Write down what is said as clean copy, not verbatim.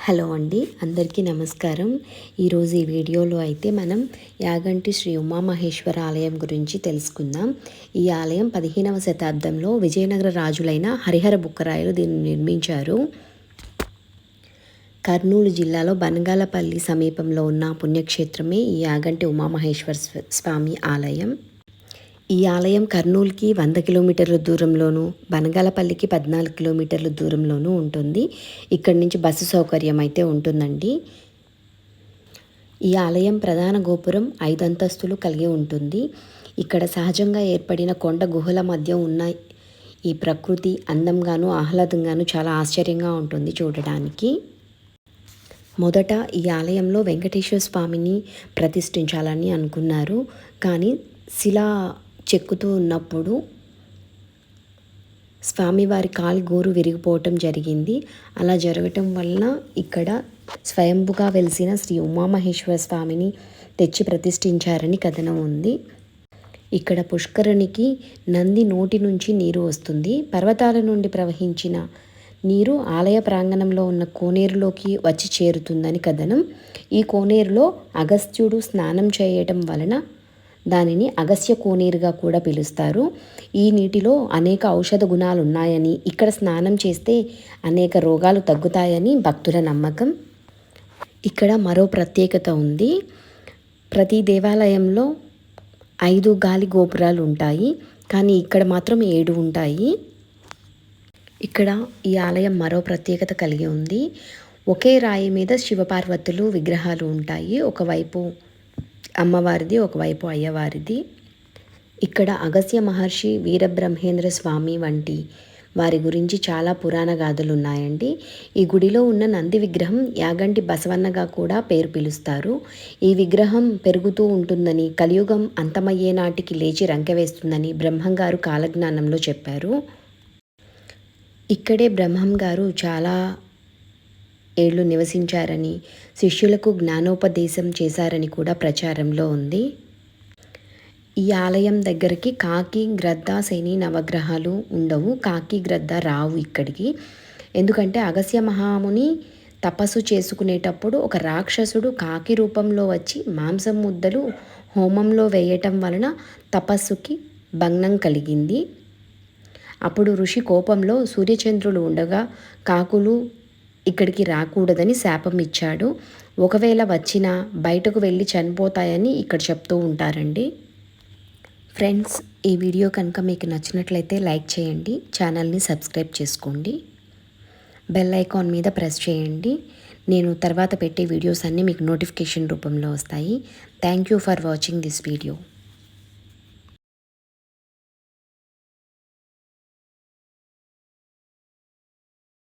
Hello అండి, అందరికీ నమస్కారం. ఈరోజు ఈ వీడియోలో అయితే మనం యాగంటి శ్రీ ఉమామహేశ్వర ఆలయం గురించి తెలుసుకుందాం. ఈ ఆలయం 15వ శతాబ్దంలో విజయనగర రాజులైన హరిహర బుక్కరాయలు దీన్ని నిర్మించారు. కర్నూలు జిల్లాలో బనగాలపల్లి సమీపంలో ఉన్న పుణ్యక్షేత్రమే ఈ యాగంటి ఉమామహేశ్వర స్వామి ఆలయం. ఈ ఆలయం కర్నూలుకి 100 కిలోమీటర్ల దూరంలోను, బనగాలపల్లికి 14 కిలోమీటర్ల దూరంలోనూ ఉంటుంది. ఇక్కడి నుంచి బస్సు సౌకర్యం అయితే ఉంటుందండి. ఈ ఆలయం ప్రధాన గోపురం 5 అంతస్తులు కలిగి ఉంటుంది. ఇక్కడ సహజంగా ఏర్పడిన కొండ గుహల మధ్య ఉన్న ఈ ప్రకృతి అందంగాను ఆహ్లాదంగాను చాలా ఆశ్చర్యంగా ఉంటుంది చూడడానికి. మొదట ఈ ఆలయంలో వెంకటేశ్వర స్వామిని ప్రతిష్ఠించాలని అనుకున్నారు. కానీ శిలా చెక్కుతూ ఉన్నప్పుడు స్వామివారి కాలి గోరు విరిగిపోవటం జరిగింది. అలా జరగటం వలన ఇక్కడ స్వయంభుగా వెలిసిన శ్రీ ఉమామహేశ్వర స్వామిని తెచ్చి ప్రతిష్ఠించారని కథనం ఉంది. ఇక్కడ పుష్కరునికి నంది నోటి నుంచి నీరు వస్తుంది. పర్వతాల నుండి ప్రవహించిన నీరు ఆలయ ప్రాంగణంలో ఉన్న కోనేరులోకి వచ్చి చేరుతుందని కథనం. ఈ కోనేరులో అగస్త్యుడు స్నానం చేయటం వలన దానిని అగస్త్య కోనేరుగా కూడా పిలుస్తారు. ఈ నీటిలో అనేక ఔషధ గుణాలు ఉన్నాయని, ఇక్కడ స్నానం చేస్తే అనేక రోగాలు తగ్గుతాయని భక్తుల నమ్మకం. ఇక్కడ మరో ప్రత్యేకత ఉంది. ప్రతి దేవాలయంలో 5 గాలి గోపురాలు ఉంటాయి, కానీ ఇక్కడ మాత్రం 7 ఉంటాయి. ఇక్కడ ఈ ఆలయం మరో ప్రత్యేకత కలిగి ఉంది. ఒకే రాయి మీద శివపార్వతులు విగ్రహాలు ఉంటాయి. ఒకవైపు అమ్మవారిది, ఒకవైపు అయ్యవారిది. ఇక్కడ అగస్త్య మహర్షి, వీరబ్రహ్మేంద్ర స్వామి వంటి వారి గురించి చాలా పురాణ గాథలు ఉన్నాయండి. ఈ గుడిలో ఉన్న నంది విగ్రహం యాగంటి బసవన్నగా కూడా పేరు పిలుస్తారు. ఈ విగ్రహం పెరుగుతూ ఉంటుందని, కలియుగం అంతమయ్యే నాటికి లేచి రంకెవేస్తుందని బ్రహ్మంగారు కాలజ్ఞానంలో చెప్పారు. ఇక్కడే బ్రహ్మంగారు చాలా ఏళ్ళు నివసించారని, శిష్యులకు జ్ఞానోపదేశం చేశారని కూడా ప్రచారంలో ఉంది. ఈ ఆలయం దగ్గరికి కాకి, గ్రద్ద, శని నవగ్రహాలు ఉండవు. కాకి, గ్రద్ద రావు ఇక్కడికి. ఎందుకంటే అగస్త్య మహాముని తపస్సు చేసుకునేటప్పుడు ఒక రాక్షసుడు కాకి రూపంలో వచ్చి మాంసం ముద్దలు హోమంలో వేయటం వలన తపస్సుకి భంగం కలిగింది. అప్పుడు ఋషి కోపంలో సూర్యచంద్రులు ఉండగా కాకులు ఇక్కడికి రాకూడదని శాపం ఇచ్చాడు. ఒకవేళ వచ్చినా బయటకు వెళ్ళి చనిపోతాయని ఇక్కడ చెప్తూ ఉంటారండి. ఫ్రెండ్స్, ఈ వీడియో కనుక మీకు నచ్చినట్లయితే లైక్ చేయండి, ఛానల్ని సబ్స్క్రైబ్ చేసుకోండి, బెల్ ఐకాన్ మీద ప్రెస్ చేయండి. నేను తర్వాత పెట్టే వీడియోస్ అన్నీ మీకు నోటిఫికేషన్ రూపంలో వస్తాయి. Thank you for watching this video.